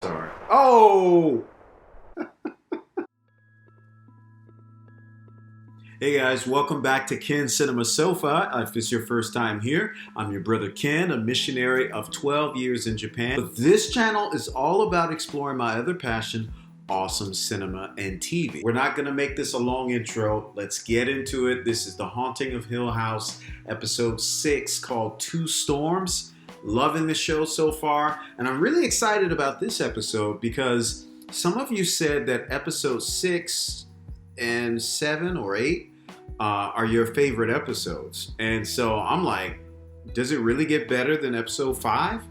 Sorry. Oh! Hey guys, welcome back to Ken's Cinema Sofa. If it's your first time here, I'm your brother Ken, a missionary of 12 years in Japan. But this channel is all about exploring my other passion, awesome cinema and TV. We're not gonna make this a long intro. Let's get into it. This is The Haunting of Hill House, episode 6, called Two Storms. Loving the show so far, and I'm really excited about this episode because some of you said that episode 6 and 7 or 8 are your favorite episodes. And so I'm like, does it really get better than episode 5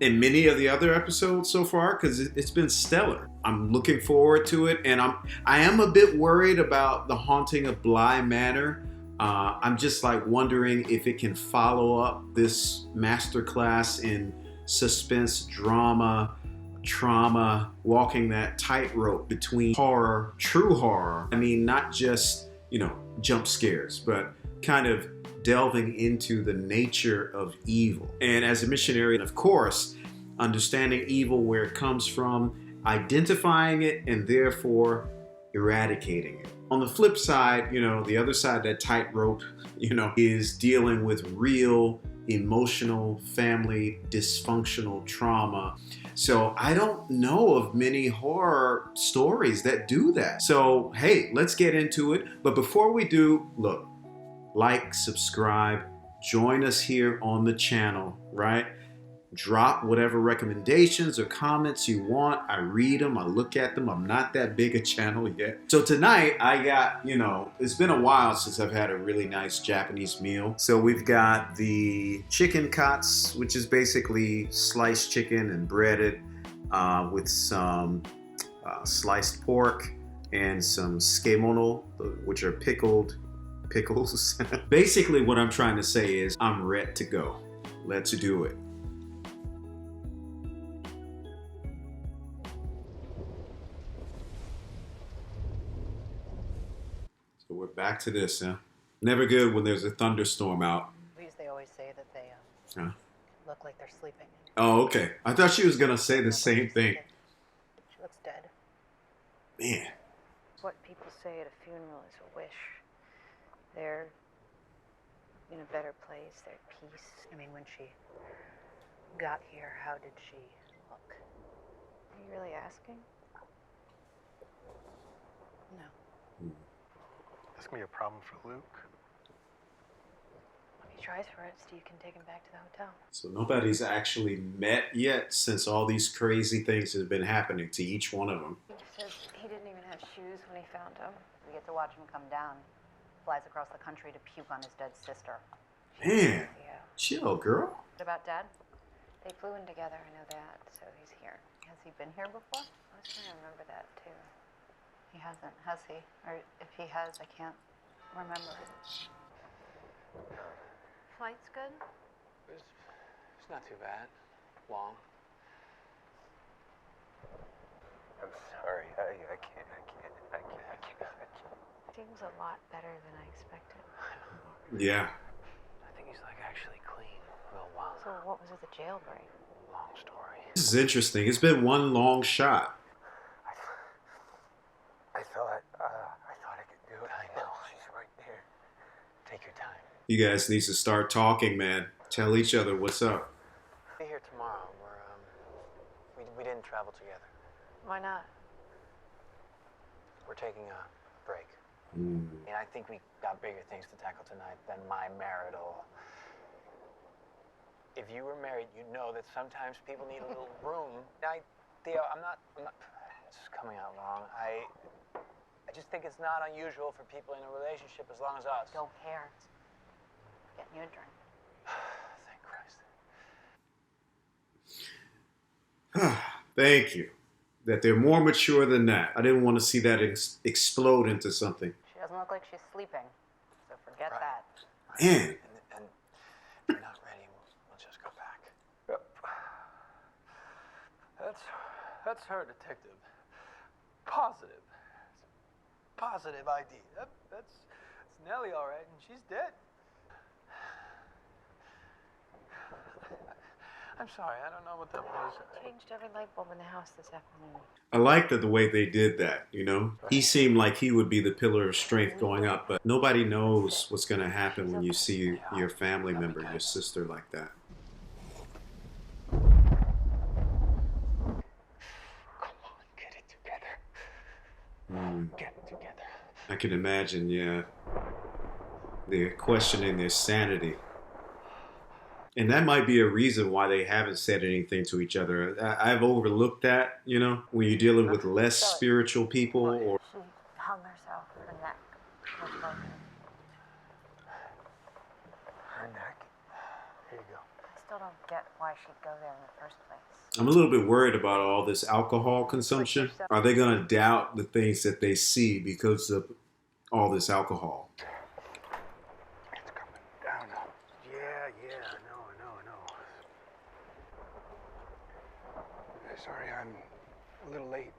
and many of the other episodes so far? Because it's been stellar. I'm looking forward to it, and I am a bit worried about The Haunting of Bly Manor. I'm just like wondering if it can follow up this masterclass in suspense, drama, trauma, walking that tightrope between horror, true horror. I mean, not just, jump scares, but kind of delving into the nature of evil. And as a missionary, of course, understanding evil, where it comes from, identifying it, and therefore eradicating it. On the flip side, the other side of that tightrope, is dealing with real emotional, family, dysfunctional trauma. So I don't know of many horror stories that do that. So, hey, let's get into it. But before we do, look, like, subscribe, join us here on the channel, right? Drop whatever recommendations or comments you want. I read them, I look at them. I'm not that big a channel yet. So tonight I got, it's been a while since I've had a really nice Japanese meal. So we've got the chicken katsu, which is basically sliced chicken and breaded with some sliced pork and some tsukemono, which are pickles. Basically what I'm trying to say is I'm ready to go. Let's do it. So we're back to this, huh? Never good when there's a thunderstorm out. They always say that they look like they're sleeping. Oh, okay. I thought she was going to say the same thing. She looks dead. Man. What people say at a funeral is a wish. They're in a better place. They're at peace. I mean, when she got here, how did she look? Are you really asking? No. Ask me a problem for Luke. If he tries for it, Steve can take him back to the hotel. So nobody's actually met yet since all these crazy things have been happening to each one of them. He says he didn't even have shoes when he found him. We get to watch him come down. Flies across the country to puke on his dead sister. Man, Yeah. Chill, girl. What about Dad? They flew in together, I know that, so he's here. Has he been here before? I was trying to remember that, too. He hasn't, has he? Or if he has, I can't remember. Flight's good? It's not too bad. Long. I'm sorry. I can't. Seems a lot better than I expected. Yeah. I think he's actually clean. Real wild. So what was with the jailbreak? Long story. This is interesting. It's been one long shot. I thought I could do it. I know. She's right there. Take your time. You guys need to start talking, man. Tell each other what's up. Be here tomorrow. We didn't travel together. Why not? We're taking a break. Mm. And I think we got bigger things to tackle tonight than my marital. If you were married, you'd know that sometimes people need a little room. Theo, I'm not. This is coming out wrong. I just think it's not unusual for people in a relationship as long as us. Don't care. Getting you a drink. Thank Christ. Thank you. That they're more mature than that. I didn't want to see that explode into something. She doesn't look like she's sleeping, so forget Right. that. Man. And if you're not ready, we'll just go back. Yep. That's her, detective. Positive. Positive ID. That's Nellie, all right, and she's dead. I'm sorry, I don't know what that was. Changed every light bulb in the house this afternoon. I like the way they did that, you know? He seemed like he would be the pillar of strength going up, but nobody knows what's going to happen when you see your family member, your sister like that. Come on, get it together. Get it together. I can imagine, yeah. They're questioning their sanity. And that might be a reason why they haven't said anything to each other. I've overlooked that, you know, when you're dealing with less spiritual people. Or She hung herself, her neck was broken. Her neck. Here you go. I still don't get why she'd go there in the first place. I'm a little bit worried about all this alcohol consumption. Are they going to doubt the things that they see because of all this alcohol? It's coming down now. Yeah, I know. Sorry, I'm a little late.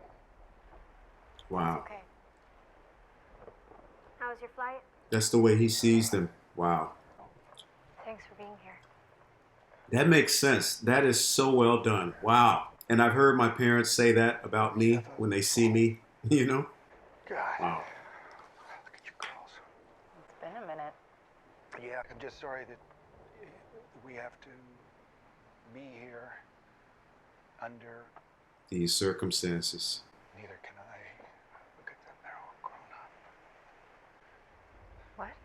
Wow. Okay. How was your flight? That's the way he sees them. Wow. Thanks for being here. That makes sense. That is so well done. Wow. And I've heard my parents say that about me when they see me, you know? God. Wow. Look at your girls. It's been a minute. Yeah, I'm just sorry that we have to be here under These circumstances. Neither can I. Look at them, they're all grown up. What?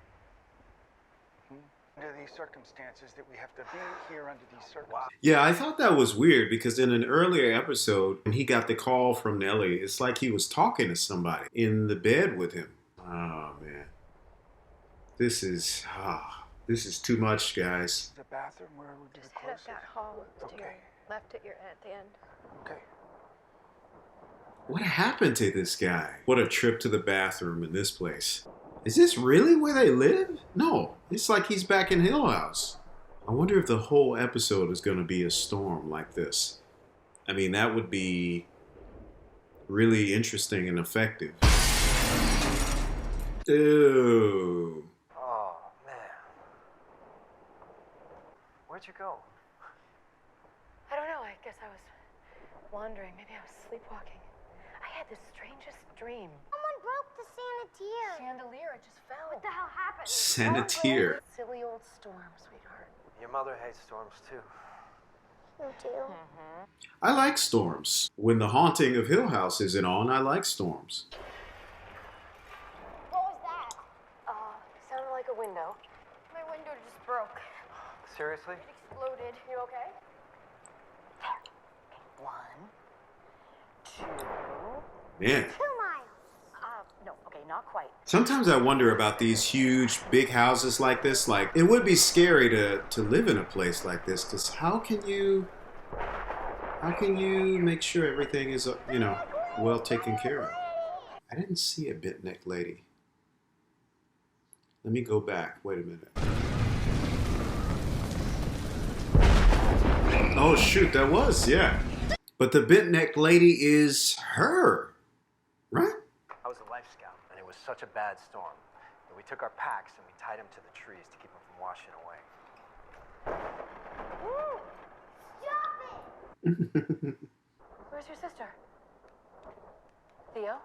Under these circumstances, that we have to be here under these circumstances. Yeah, I thought that was weird because in an earlier episode, when he got the call from Nellie, it's like he was talking to somebody in the bed with him. Oh, man. This is too much, guys. The bathroom where would be Just the head up closest? that hall to your Okay. left at the end. Okay. What happened to this guy? What a trip to the bathroom in this place. Is this really where they live? No, it's like he's back in Hill House. I wonder if the whole episode is going to be a storm like this. I mean, that would be really interesting and effective. Ew. Oh, man. Where'd you go? I don't know. I guess I was wandering. Maybe I was sleepwalking. I had the strangest dream. Someone broke the sanitier. Chandelier, it just fell. What the hell happened? Sanitier. Silly old storm, sweetheart. Your mother hates storms too. You too. I like storms. When The Haunting of Hill House isn't on, I like storms. What was that? Sounded like a window. My window just broke. Seriously? It exploded. You okay? One, two. Man. 2 miles. No, okay, not quite. Sometimes I wonder about these huge, big houses like this. Like, it would be scary to live in a place like this, because how can you make sure everything is, you know, well taken care of? I didn't see a bit-neck lady. Let me go back. Wait a minute. Oh, shoot, that was, yeah. But the bit-neck lady is her, right? I was a life scout, and it was such a bad storm that we took our packs and we tied them to the trees to keep them from washing away. Woo! Stop it! Where's your sister? Theo?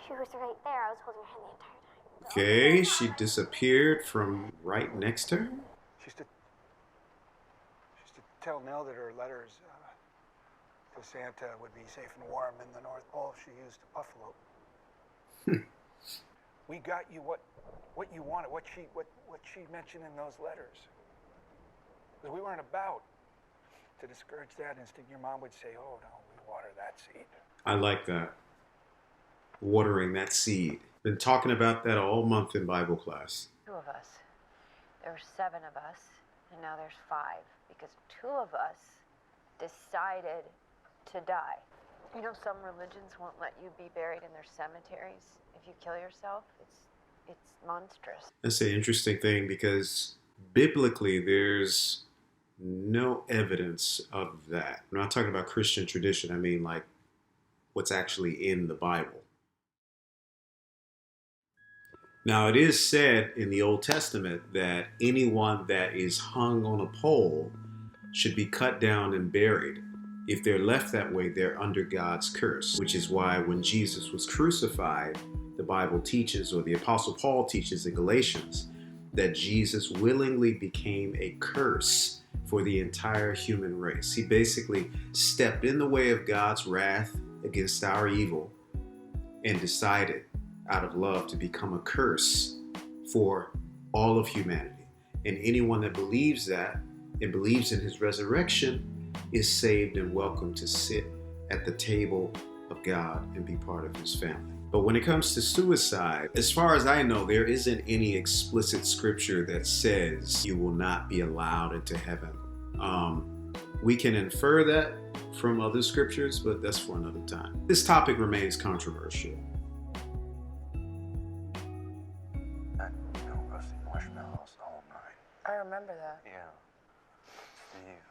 She was right there. I was holding her hand the entire time. Okay, she disappeared from right next to her. She used to tell Nell that her letters to Santa would be safe and warm in the North Pole if she used a buffalo. We got you what you wanted, what she mentioned in those letters. Because we weren't about to discourage that instinct. Your mom would say, "Oh no, we water that seed." I like that. Watering that seed. Been talking about that all month in Bible class. 2 of us. There were 7 of us, and now there's 5, because 2 of us decided to die. You know, some religions won't let you be buried in their cemeteries if you kill yourself. It's monstrous. That's an interesting thing because biblically there's no evidence of that. I'm not talking about Christian tradition. I mean like what's actually in the Bible. Now it is said in the Old Testament that anyone that is hung on a pole should be cut down and buried. If they're left that way, they're under God's curse, which is why when Jesus was crucified, the Bible teaches, or the Apostle Paul teaches in Galatians, that Jesus willingly became a curse for the entire human race. He basically stepped in the way of God's wrath against our evil and decided out of love to become a curse for all of humanity. And anyone that believes that and believes in his resurrection is saved and welcome to sit at the table of God and be part of his family. But when it comes to suicide, as far as I know, there isn't any explicit scripture that says you will not be allowed into heaven. We can infer that from other scriptures, but that's for another time. This topic remains controversial. Roasting marshmallows the whole night. I remember that. Yeah. Steve,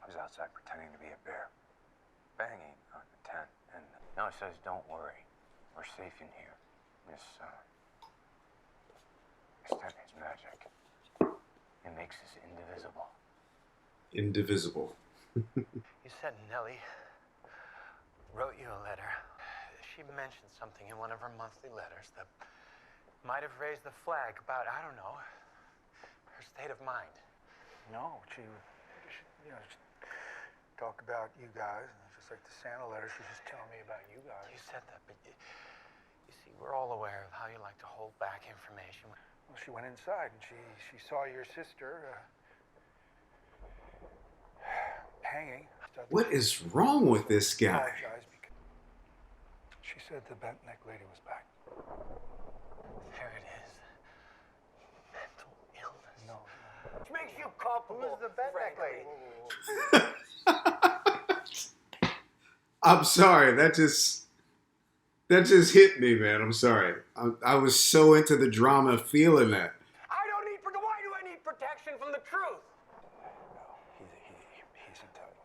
was outside pretending to be a bear, banging on the tent, and now he says, "Don't worry, we're safe in here." This tent is magic. It makes us indivisible. Indivisible. You said Nellie wrote you a letter. She mentioned something in one of her monthly letters that might have raised the flag about, I don't know, her state of mind. No, she just talk about you guys, and just like the Santa letter, she's just telling me about you guys. You said that, but you see, we're all aware of how you like to hold back information. Well, she went inside and she saw your sister hanging. What is wrong with this guy? Apologized because she said the bent neck lady was back. There it is. Mental illness. No. Which makes you culpable. Who's the bed neck lady? I'm sorry. That just hit me, man. I'm sorry. I was so into the drama feeling that. Why do I need protection from the truth? He's entitled.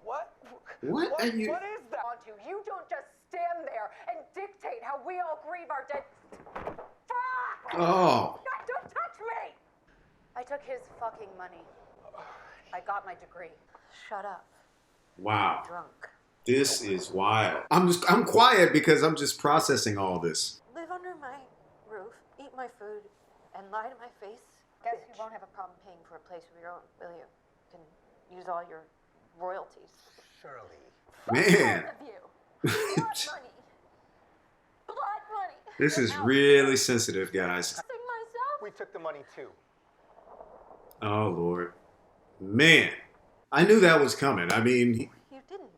What? What are you? What is that? You don't just stand there and dictate how we all grieve our dead. Fuck! Oh. God, don't touch me! I took his fucking money. I got my degree. Shut up. Wow. Drunk. This is wild. I'm quiet because I'm just processing all this. Live under my roof, eat my food, and lie to my face. Guess you won't have a problem paying for a place of your own, will you? You can use all your royalties. Shirley. Man. Of you. Blood money. Blood money. This is really sensitive, guys. Sing myself. We took the money too. Oh, Lord. Man. I knew that was coming. I mean, You didn't.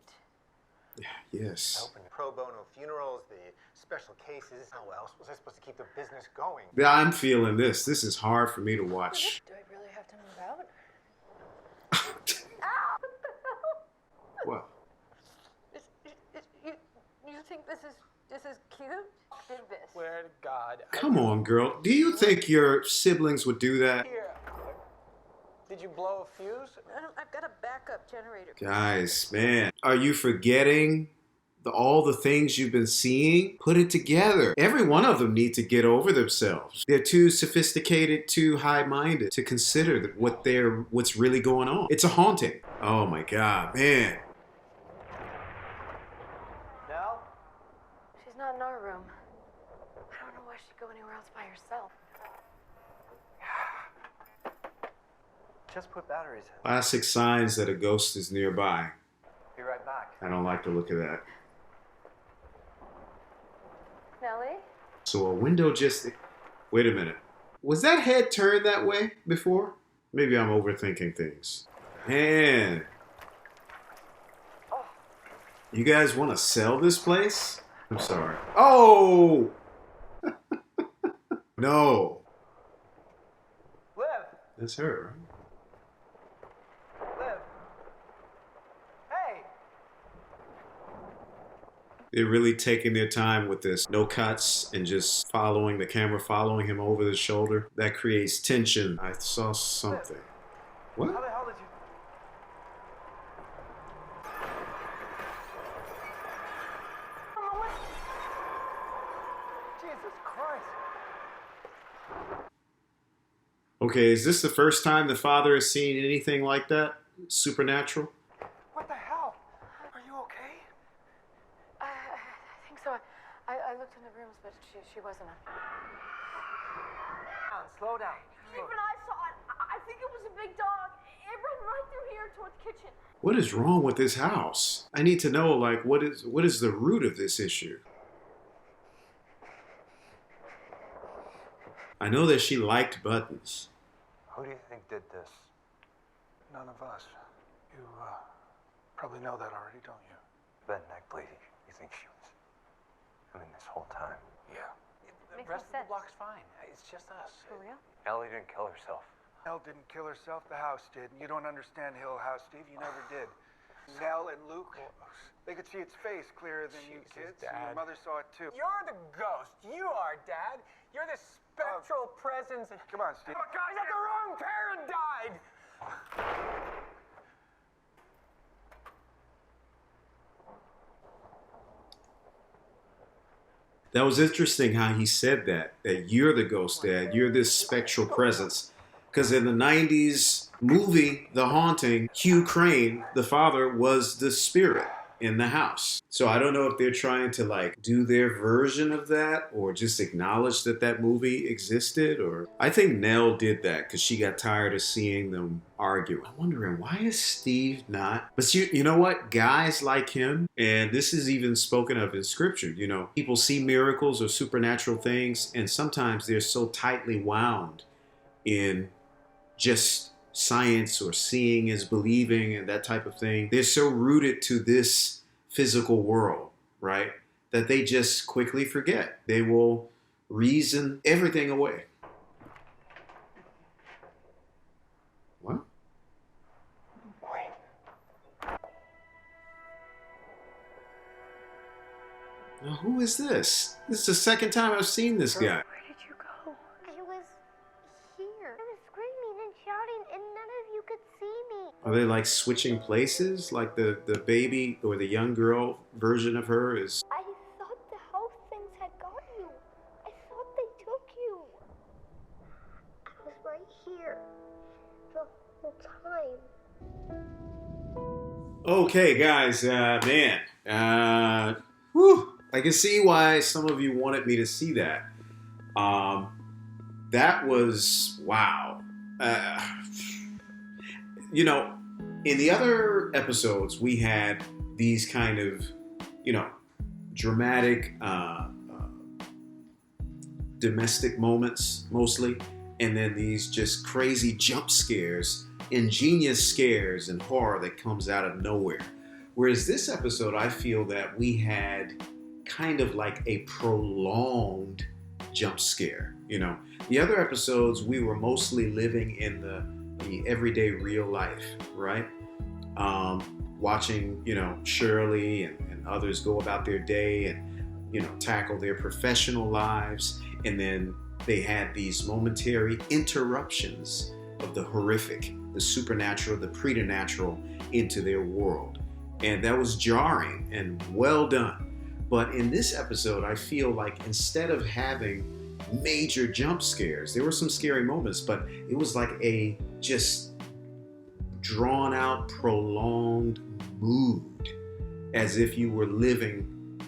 yes. Open pro bono funerals, the special cases. How else was I supposed to keep the business going? I'm feeling this. This is hard for me to watch. Do I really have to move out? What? You think this is cute? Did this? Swear to God. Come on, girl. Do you think your siblings would do that? Here. Did you blow a fuse? I've got a backup generator. Guys, man. Are you forgetting all the things you've been seeing? Put it together. Every one of them need to get over themselves. They're too sophisticated, too high-minded to consider what's really going on. It's a haunting. Oh my God, man. Nell? She's not in our room. I don't know why she'd go anywhere else by herself. Just put batteries in. Classic signs that a ghost is nearby. Be right back. I don't like the look of that. Nellie? So a window just... Wait a minute. Was that head turned that way before? Maybe I'm overthinking things. Man. You guys want to sell this place? I'm sorry. Oh! No. Liv! That's her, right? Liv! Hey! They're really taking their time with this. No cuts and just following the camera, following him over the shoulder. That creates tension. I saw something. How What? the hell did you... Jesus Christ! Okay, is this the first time the father has seen anything like that? Supernatural? What the hell? Are you okay? I think so. I looked in the rooms, but she wasn't. Slow down. Even I saw it. I think it was a big dog. It ran right through here toward the kitchen. What is wrong with this house? I need to know, like, what is the root of this issue? I know that she liked buttons. Who do you think did this? None of us. You probably know that already, don't you? Ben Neckley, you think she was? I mean, this whole time. Yeah. The Makes rest no of the sense. block's fine. It's just us. For real? Ellie didn't kill herself. Nell didn't kill herself, the house did. You don't understand Hill House, Steve. You never did. Nell and Luke, they could see its face clearer than you Jesus, kids. And Dad. your mother saw it too. You're the ghost. You are, Dad. You're the spectral presence. Come on, Steve. Oh, guys, that the wrong parent died. That was interesting how he said that you're the ghost, Dad. You're this spectral presence. Because in the 90s movie, The Haunting, Hugh Crane, the father, was the spirit in the house. So I don't know if they're trying to like do their version of that or just acknowledge that that movie existed. Or I think Nell did that because she got tired of seeing them argue. I'm wondering, why is Steve not? But you know what? Guys like him, and this is even spoken of in scripture, you know, people see miracles or supernatural things, and sometimes they're so tightly wound in just science or seeing is believing and that type of thing. They're so rooted to this physical world, right? That they just quickly forget. They will reason everything away. What? Wait. Now, who is this? This is the second time I've seen this guy. Where did you go? I was here. I was screaming and shouting, and none of you could see me. Are they like switching places? Like the baby or the young girl version of her is... I thought the house things had got you. I thought they took you. I was right here the whole time. Okay, guys, man. Whew. I can see why some of you wanted me to see that. That was, wow. You know, in the other episodes, we had these kind of, you know, dramatic domestic moments, mostly, and then these just crazy jump scares, ingenious scares and horror that comes out of nowhere. Whereas this episode, I feel that we had kind of like a prolonged jump scare. You know, the other episodes, we were mostly living in the everyday real life, right? Watching, you know, Shirley and others go about their day and, you know, tackle their professional lives. And then they had these momentary interruptions of the horrific, the supernatural, the preternatural into their world. And that was jarring and well done. But in this episode, I feel like instead of having major jump scares, there were some scary moments, but it was like a just drawn out, prolonged mood, as if you were living,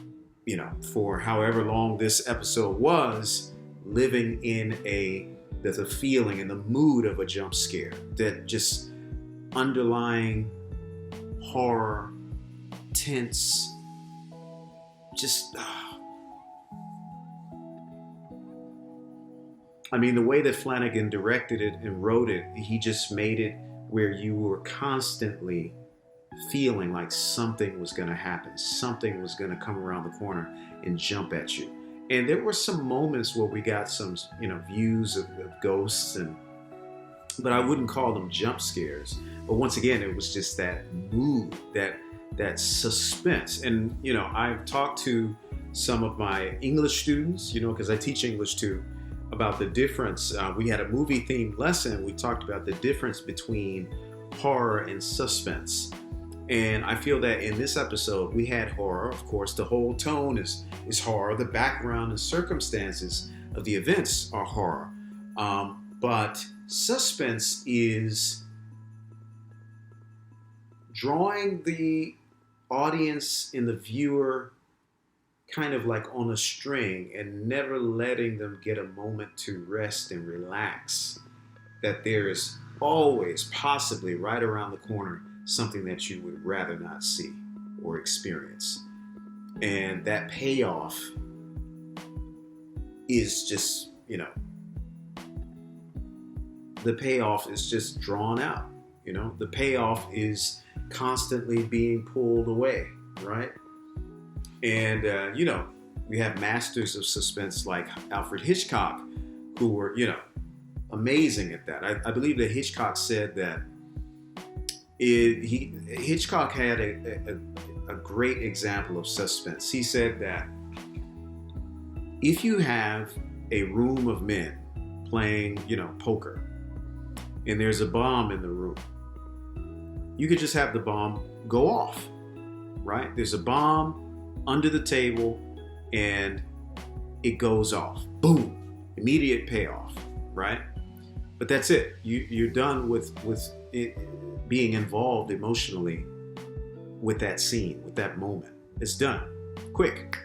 you know, for however long this episode was, living in there's a feeling and the mood of a jump scare, that just underlying horror, tense, just, I mean, the way that Flanagan directed it and wrote it, he just made it where you were constantly feeling like something was going to happen. Something was going to come around the corner and jump at you. And there were some moments where we got some, you know, views of ghosts, but I wouldn't call them jump scares. But once again, it was just that mood, that suspense. And, you know, I've talked to some of my English students, you know, because I teach English too, about the difference. We had a movie themed lesson. We talked about the difference between horror and suspense. And I feel that in this episode, we had horror. Of course, the whole tone is horror. The background and circumstances of the events are horror. But Suspense is drawing the audience and the viewer kind of like on a string and never letting them get a moment to rest and relax. That there is always, possibly right around the corner, something that you would rather not see or experience. And that payoff is just, the payoff is just drawn out. The payoff is constantly being pulled away, right? And, we have masters of suspense like Alfred Hitchcock, who were, amazing at that. I believe that Hitchcock said that Hitchcock had a great example of suspense. He said that if you have a room of men playing, poker, and there's a bomb in the room, you could just have the bomb go off, right? There's a bomb under the table and it goes off. Boom. Immediate payoff, right? But that's it. You're done with it being involved emotionally with that scene, with that moment. It's done. Quick.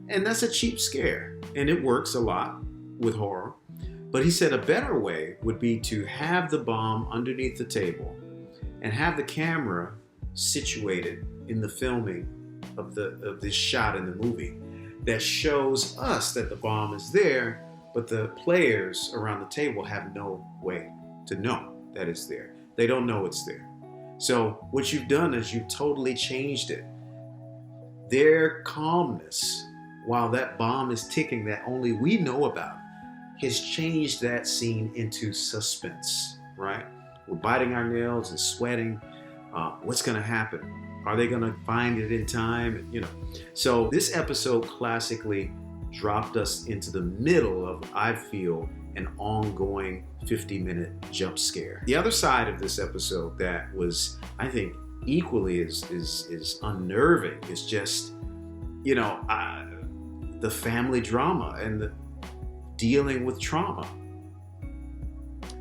And that's a cheap scare. And it works a lot with horror. But he said a better way would be to have the bomb underneath the table and have the camera situated in the filming of this shot in the movie that shows us that the bomb is there, but the players around the table have no way to know that it's there. They don't know it's there. So what you've done is you've totally changed it. Their calmness while that bomb is ticking that only we know about has changed that scene into suspense, right? We're biting our nails and sweating. What's going to happen? Are they going to find it in time? So this episode classically dropped us into the middle of, I feel, an ongoing 50-minute jump scare. The other side of this episode that was, I think, equally is unnerving is just, the family drama and the dealing with trauma.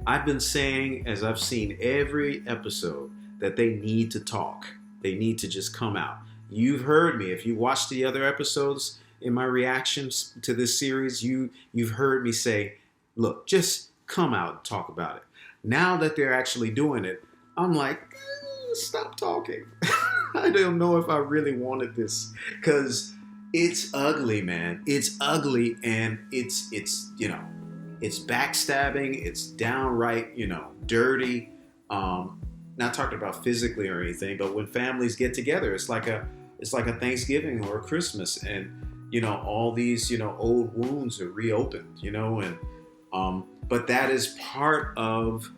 I've been saying, as I've seen every episode, that they need to talk. They need to just come out. You've heard me. If you watched the other episodes in my reactions to this series, you've heard me say, look, just come out and talk about it. Now that they're actually doing it, I'm like, stop talking. I don't know if I really wanted this, because it's ugly, man. It's ugly, and it's backstabbing. It's downright, dirty. Not talking about physically or anything, but when families get together, it's like a Thanksgiving or a Christmas, and all these old wounds are reopened, but that is part of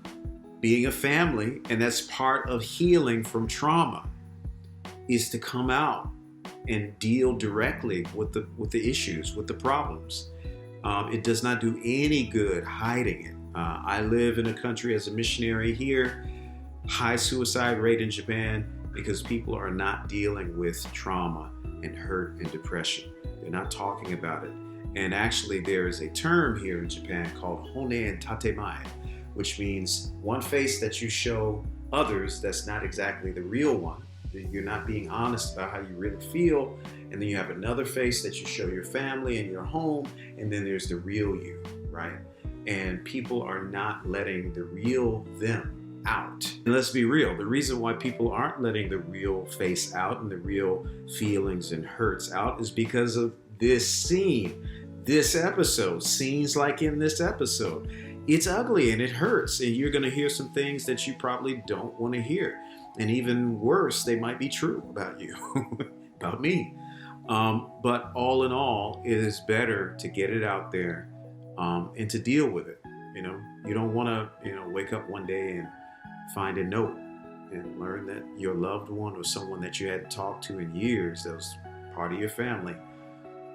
being a family, and that's part of healing from trauma, is to come out and deal directly with the issues, with the problems. It does not do any good hiding it. I live in a country as a missionary here, high suicide rate in Japan, because people are not dealing with trauma and hurt and depression. They're not talking about it. And actually there is a term here in Japan called Honne and Tatemae, which means one face that you show others that's not exactly the real one. You're not being honest about how you really feel. And then you have another face that you show your family and your home. And then there's the real you, right? And people are not letting the real them out. And let's be real, the reason why people aren't letting the real face out and the real feelings and hurts out is because of this scene, this episode, scenes like in this episode. It's ugly and it hurts, and you're going to hear some things that you probably don't want to hear. And even worse, they might be true about you, about me. But all in all, it is better to get it out there and to deal with it. You don't want to, wake up one day and find a note and learn that your loved one or someone that you hadn't talked to in years, that was part of your family,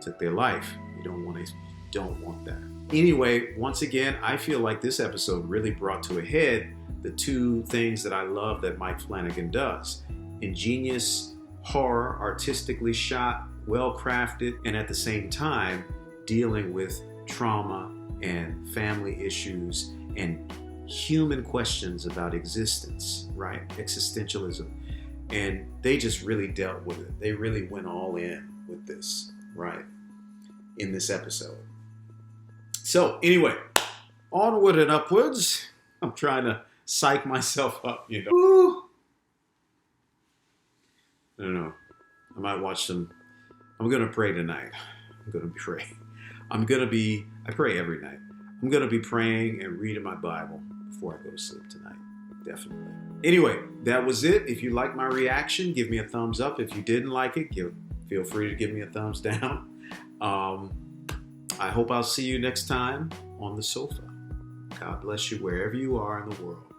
took their life. You don't want that. Anyway, once again, I feel like this episode really brought to a head the two things that I love that Mike Flanagan does. Ingenious horror, artistically shot, well crafted, and at the same time dealing with trauma and family issues and human questions about existence, right? Existentialism. And they just really dealt with it. They really went all in with this, right? In this episode. So anyway, onward and upwards. I'm trying to psych myself up, you know. Woo. I don't know. I might watch some. I'm going to pray tonight. I'm going to pray. I pray every night. I'm going to be praying and reading my Bible before I go to sleep tonight. Definitely. Anyway, that was it. If you like my reaction, give me a thumbs up. If you didn't like it, feel free to give me a thumbs down. I hope I'll see you next time on the sofa. God bless you wherever you are in the world.